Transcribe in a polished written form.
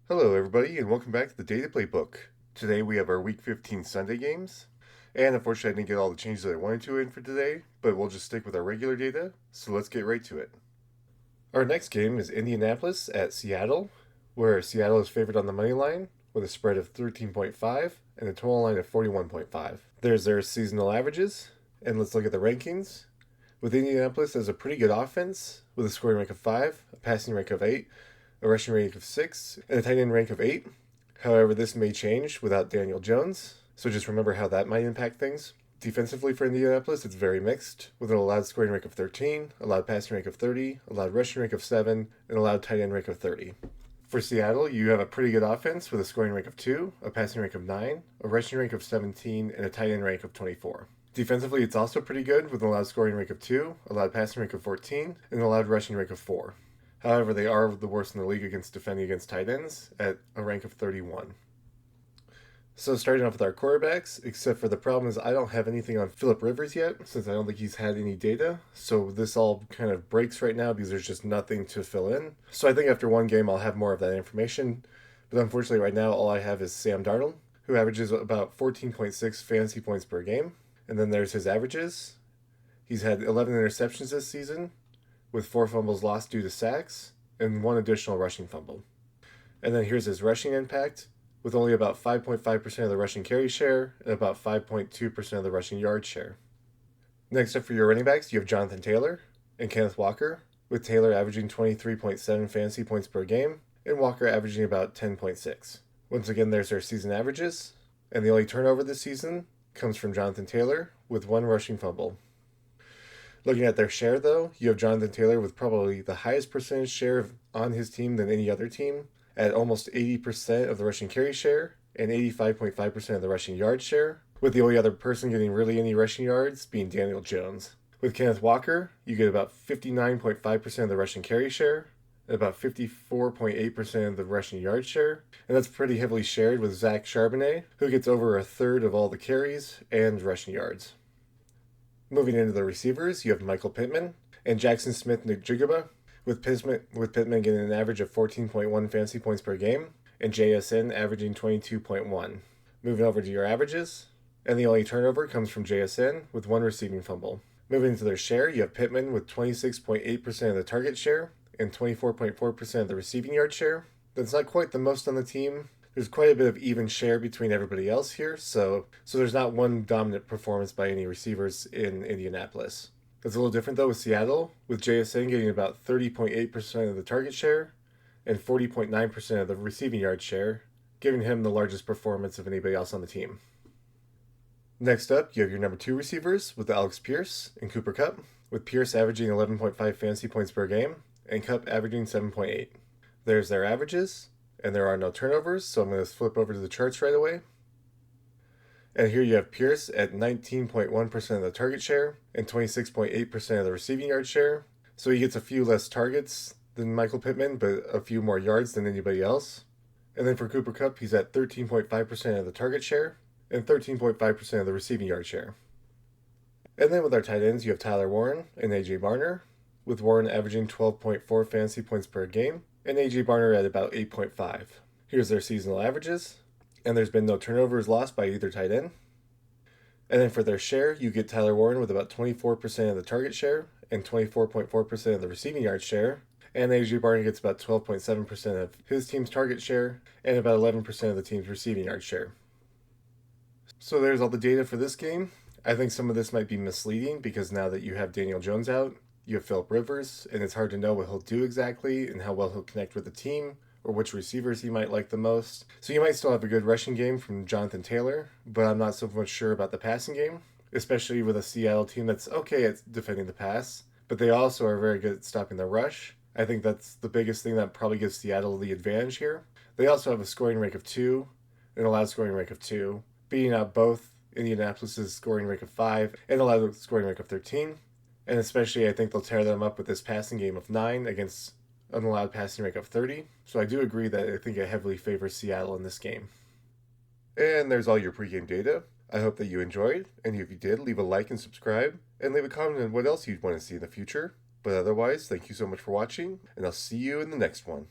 Hello, everybody, and welcome back to the Data Playbook. Today we have our Week 15 Sunday games, and unfortunately I didn't get all the changes that I wanted to in for today, but we'll just stick with our regular data, so let's get right to it. Our next game is Indianapolis at Seattle, where Seattle is favored on the money line with a spread of 13.5 and a total line of 41.5. There's their seasonal averages, and let's look at the rankings. With Indianapolis as a pretty good offense, with a scoring rank of 5, a passing rank of 8, a rushing rank of 6, and a tight end rank of 8. However, this may change without Daniel Jones, so just remember how that might impact things. Defensively for Indianapolis, it's very mixed, with an allowed scoring rank of 13, allowed passing rank of 30, allowed rushing rank of 7, and allowed tight end rank of 30. For Seattle, you have a pretty good offense with a scoring rank of 2, a passing rank of 9, a rushing rank of 17, and a tight end rank of 24. Defensively, it's also pretty good with an allowed scoring rank of 2, allowed passing rank of 14, and an allowed rushing rank of 4. However, they are the worst in the league against defending against tight ends at a rank of 31. So starting off with our quarterbacks, except for the problem is I don't have anything on Phillip Rivers yet, since I don't think he's had any data. So this all kind of breaks right now because there's just nothing to fill in. So I think after one game I'll have more of that information. But unfortunately right now all I have is Sam Darnold, who averages about 14.6 fantasy points per game. And then there's his averages. He's had 11 interceptions this season, with 4 fumbles lost due to sacks, and 1 additional rushing fumble. And then here's his rushing impact, with only about 5.5% of the rushing carry share and about 5.2% of the rushing yard share. Next up for your running backs, you have Jonathan Taylor and Kenneth Walker, with Taylor averaging 23.7 fantasy points per game, and Walker averaging about 10.6. Once again, there's their season averages, and the only turnover this season comes from Jonathan Taylor, with 1 rushing fumble. Looking at their share, though, you have Jonathan Taylor with probably the highest percentage share on his team than any other team, at almost 80% of the rushing carry share and 85.5% of the rushing yard share, with the only other person getting really any rushing yards being Daniel Jones. With Kenneth Walker, you get about 59.5% of the rushing carry share and about 54.8% of the rushing yard share, and that's pretty heavily shared with Zach Charbonnet, who gets over a third of all the carries and rushing yards. Moving into the receivers, you have Michael Pittman and Jackson Smith-Njigba, with Pittman getting an average of 14.1 fantasy points per game, and JSN averaging 22.1. Moving over to your averages, and the only turnover comes from JSN with 1 receiving fumble. Moving into their share, you have Pittman with 26.8% of the target share and 24.4% of the receiving yard share. That's not quite the most on the team. There's quite a bit of even share between everybody else here, so there's not one dominant performance by any receivers in Indianapolis. It's a little different though with Seattle, with JSN getting about 30.8% of the target share and 40.9% of the receiving yard share, giving him the largest performance of anybody else on the team. Next up, you have your number 2 receivers with Alex Pierce and Cooper Kupp, with Pierce averaging 11.5 fantasy points per game and Kupp averaging 7.8. There's their averages, and there are no turnovers, so I'm going to flip over to the charts right away. And here you have Pierce at 19.1% of the target share and 26.8% of the receiving yard share. So he gets a few less targets than Michael Pittman, but a few more yards than anybody else. And then for Cooper Kupp, he's at 13.5% of the target share and 13.5% of the receiving yard share. And then with our tight ends, you have Tyler Warren and A.J. Barner, with Warren averaging 12.4 fantasy points per game and A.J. Barner at about 8.5. Here's their seasonal averages, and there's been no turnovers lost by either tight end. And then for their share, you get Tyler Warren with about 24% of the target share and 24.4% of the receiving yard share, and A.J. Barner gets about 12.7% of his team's target share and about 11% of the team's receiving yard share. So there's all the data for this game. I think some of this might be misleading because now that you have Daniel Jones out, you have Phillip Rivers, and it's hard to know what he'll do exactly and how well he'll connect with the team or which receivers he might like the most. So you might still have a good rushing game from Jonathan Taylor, but I'm not so much sure about the passing game, especially with a Seattle team that's okay at defending the pass, but they also are very good at stopping the rush. I think that's the biggest thing that probably gives Seattle the advantage here. They also have a scoring rank of 2, an allowed scoring rank of 2, beating out both Indianapolis' scoring rank of 5 and allowed scoring rank of 13. And especially, I think they'll tear them up with this passing game of 9 against an allowed passing rank of 30. So I do agree that I think it heavily favors Seattle in this game. And there's all your pregame data. I hope that you enjoyed, and if you did, leave a like and subscribe, and leave a comment on what else you'd want to see in the future. But otherwise, thank you so much for watching, and I'll see you in the next one.